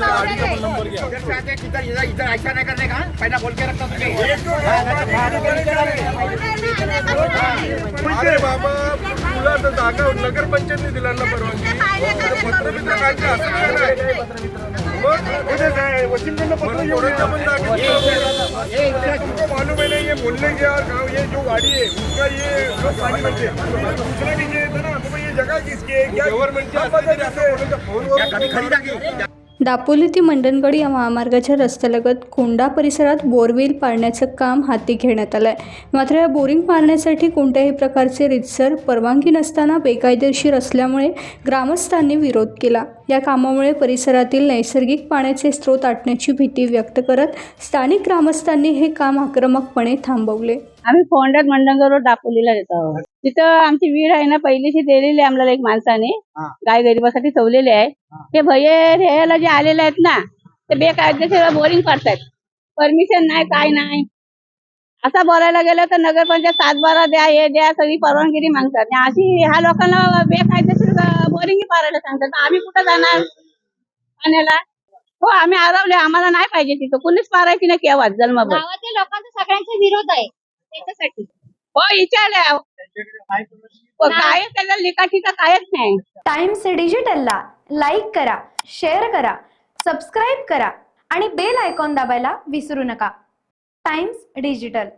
Number घ्या. इधर ऐसा नहीं करने का, पहिला बोल के रखता तुझे. अरे बाबा तुला तर जागा नगर पंचायतने दिला ना परवानगी. पत्रमित्र काय का असं नाही. तुमको मालूम है ना ये बोलने के यार गाँव ये जो गाड़ी है उसका ये जो पानी बनते दूसरा भी ये था ना तो ये जगह किसकी है क्या गवर्नमेंट कभी खरीदा की. दापोली ते मंडणगड या महामार्गाच्या रस्त्यालगत कोंडा परिसरात बोरवेल पाडण्याचं काम हाती घेण्यात आलं आहे. मात्र या बोरिंग पाडण्यासाठी कोणत्याही प्रकारचे रीतसर परवानगी नसताना बेकायदेशीर असल्यामुळे ग्रामस्थांनी विरोध केला. या कामामुळे परिसरातील नैसर्गिक पाण्याचे स्रोत आटण्याची भीती व्यक्त करत स्थानिक ग्रामस्थांनी हे काम आक्रमकपणे थांबवले. आम्ही फोंड्यात मंडणगड दापोलीला येतो. तिथं आमची विहीर आहे ना पहिलीची दिलेली आहे आम्हाला एक माणसाने गाय गरीबासाठी ठेवलेली आहे. हे भये ह्याला जे आलेले आहेत ना ते बेकायदेशीर बोरिंग करतायत. परमिशन नाही काय नाही असं बोलायला गेलं तर नगरपंचायत 7/12 द्या हे द्या सगळी परवानगी मागतात. अशी ह्या लोकांना बेकायदेशीर बोरिंग पारायला सांगतात. आम्ही कुठं जाणार पाण्याला. हो आम्ही आरवले आम्हाला नाही पाहिजे तिथं कुणीच पारायची नाही केव्हा जन्मभर. गावातील लोकांचा सगळ्यांचा विरोध आहे त्याच्यासाठी. हो विचारल्या काय त्याला लिखाटीचं कायच नाही. टाइम्स डिजिटलला लाईक करा, शेअर करा, सबस्क्राईब करा आणि बेल आयकॉन दाबायला विसरू नका. Times digital.